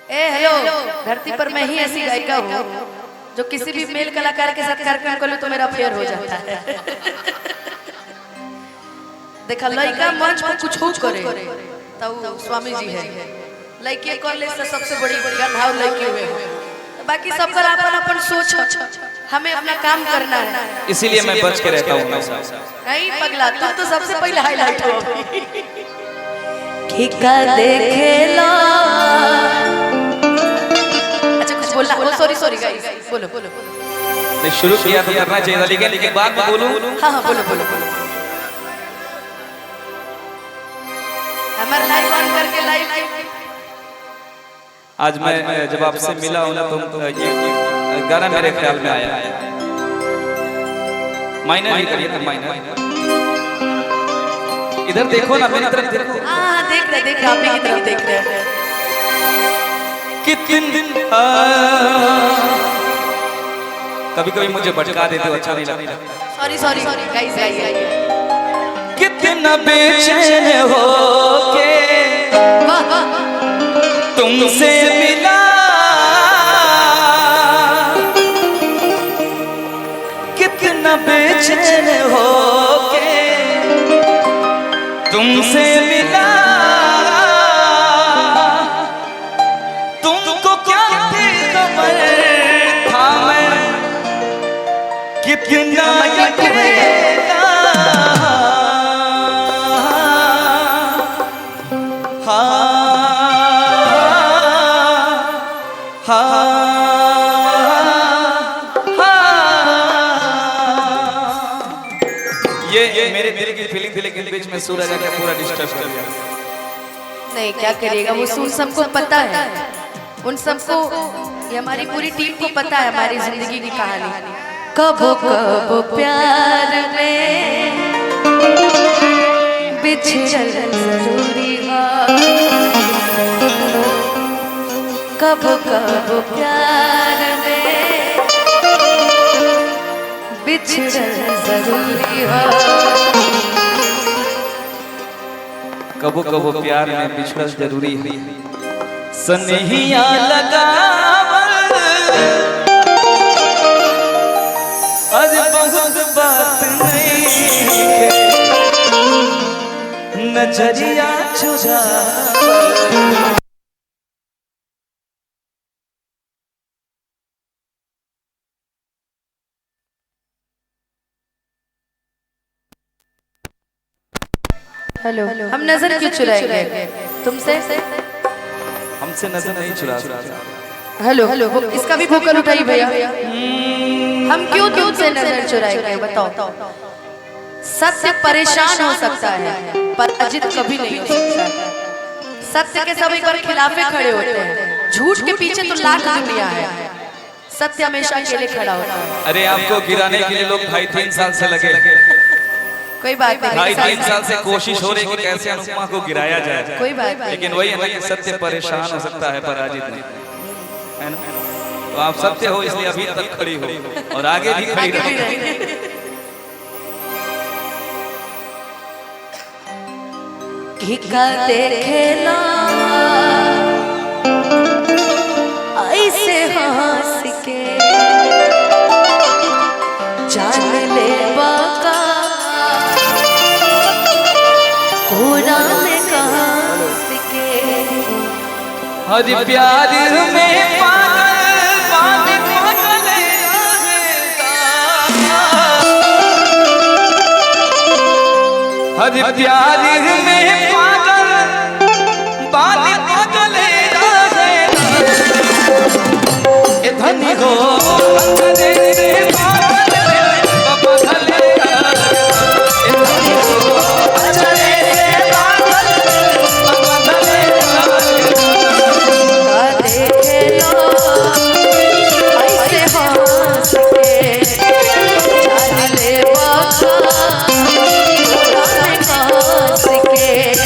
Hello, धरती पर मैं ही ऐसी गायिका हूँ जो किसी भी मेल कलाकार के साथ कार्यक्रम कर लूं तो मेरा फेयर हो जाता है। देखा लड़का मंच पर कुछ हो करे तो स्वामी जी है, लड़के कर ले सबसे बड़ी गंधाव लड़के हुए, बाकी सबका अपन अपन सोच, हमें अपना काम करना है, इसीलिए मैं बच के रहता हूँ। नहीं पगला, तुम तो सबसे पहले हाईलाइट हो। किका देखेला, अच्छा कुछ बोलना, ओ सॉरी गाइस, बोलो नहीं शुरू किया तो करना चाहिए, लेकिन बाद में बोलूं। हाँ बोलो हमारा लाइव ऑन करके लाइव। आज मैं जब आपसे मिला हूं ना तो ये गाना मेरे ख्याल में आया, माइनर ही करिए तो माइनर। इधर देखो ना, मेरी तरफ देखो। हाँ देख रहे आप ही की तरफ देख रहे हैं। कितने कभी मुझे भटका देते हो, अच्छा नहीं लगता। सॉरी गाइस कितना बेचैन हो के तुमसे मिला, कितना बेचैन हो के तुमसे मिला, तुमको क्या खबर था मैं कितना अकेला, ये मेरे दिल की फीलिंग थी, लेकिन बीच में सूरज आके पूरा डिस्टर्ब कर दिया। नहीं क्या करिएगा, वो सुन सबको पता है, उन सबको, ये हमारी पूरी टीम को पता है हमारी जिंदगी की कहानी। कबो कबो प्यार में बिछड़न जरूरी है, कबो कबो प्यार में बिछड़न जरूरी है, कबो कबो प्यार में बिछड़ना जरूरी है, सनहिया लगावल आज बहुत बात नहीं, नजरिया चुरावल। हेलो, हम नजर क्यों चुराएंगे तुमसे? हमसे नजर नहीं चुरा सकते। हेलो, इसका भी भूकल उठाई भैया। हम क्यों तुमसे नजर चुराएंगे बताओ? सत्य परेशान हो सकता है पर अजित कभी नहीं हो सकता है। सत्य के सब एक बार खिलाफे खड़े होते हैं, झूठ के पीछे तो लाख दुनिया है, सत्य हमेशा अकेले खड़ा होता है। अरे आपको गिराने के लिए लोग 2.5-3 साल से लगे, कोई बात नहीं, 2.5-3 साल से कोशिश हो रही है कि कैसे अनुपमा को गिराया जाए, कोई बात नहीं, लेकिन वही है ना कि सत्य परेशान हो सकता है पराजित नहीं, है ना? तो आप सत्य हो इसलिए अभी तक खड़ी हो और आगे भी खड़ी रहो। किका देखेला ऐसे हंस के जान ले बाका कोरा में हंस के, हर प्यार में पागल हर प्यार में पागल धनी हो के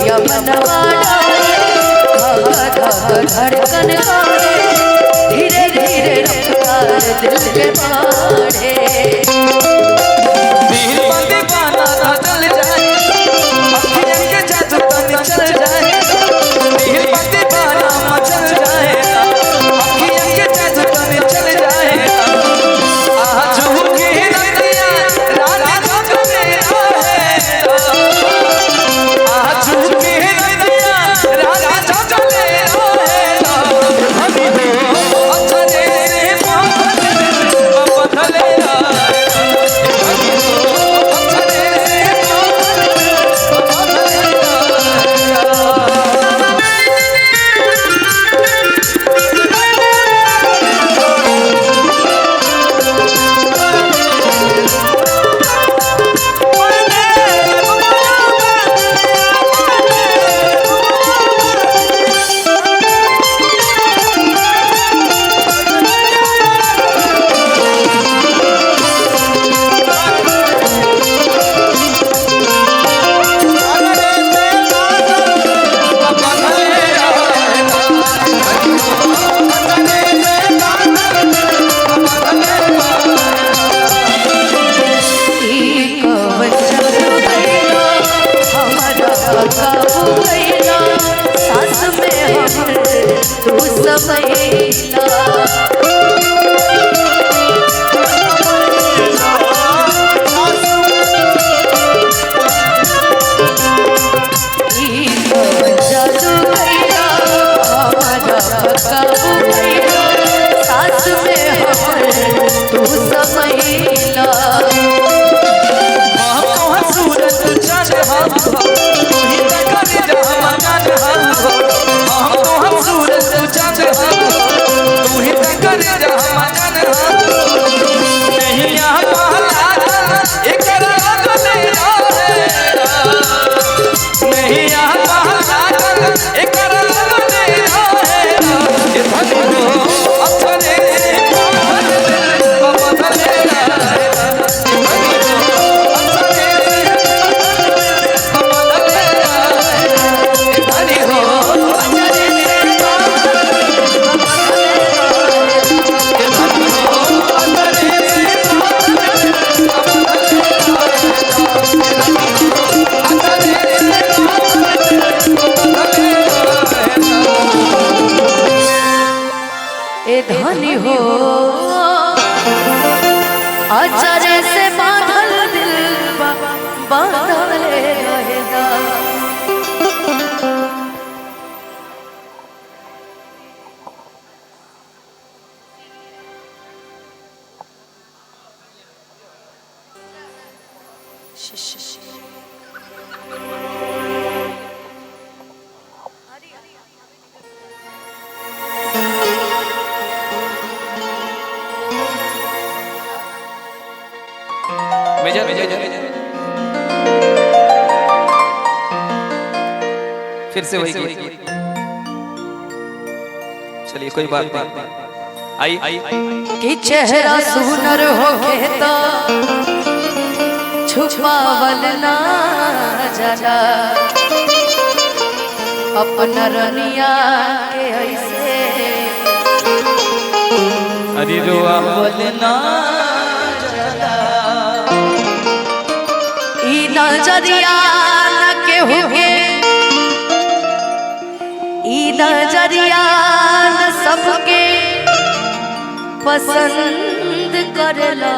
पिया मनवा धड़कन गाड़े धीरे धीरे रफ्तार दिल के बढ़े दिल पर दीवाना ना चल जाए अखियां के जादू तन चल जाए दिल पर दीवाना ना चल जाए अखियां के जादू तन चल जाए आज की रतिया रात जगने आए आज की रतिया रात जगने आए अचरे से बदले धनी हो अचरे से बांधल दिल बांधल रहेगा फिर से वही चलिए कोई बात नहीं आई कि चेहरा सुनर होके तो छुपावल ना जाला अपना रनिया के ऐसे अरे रोआवल ना ई नजरिया न केहू के ई नजरिया न सबके पसंद करला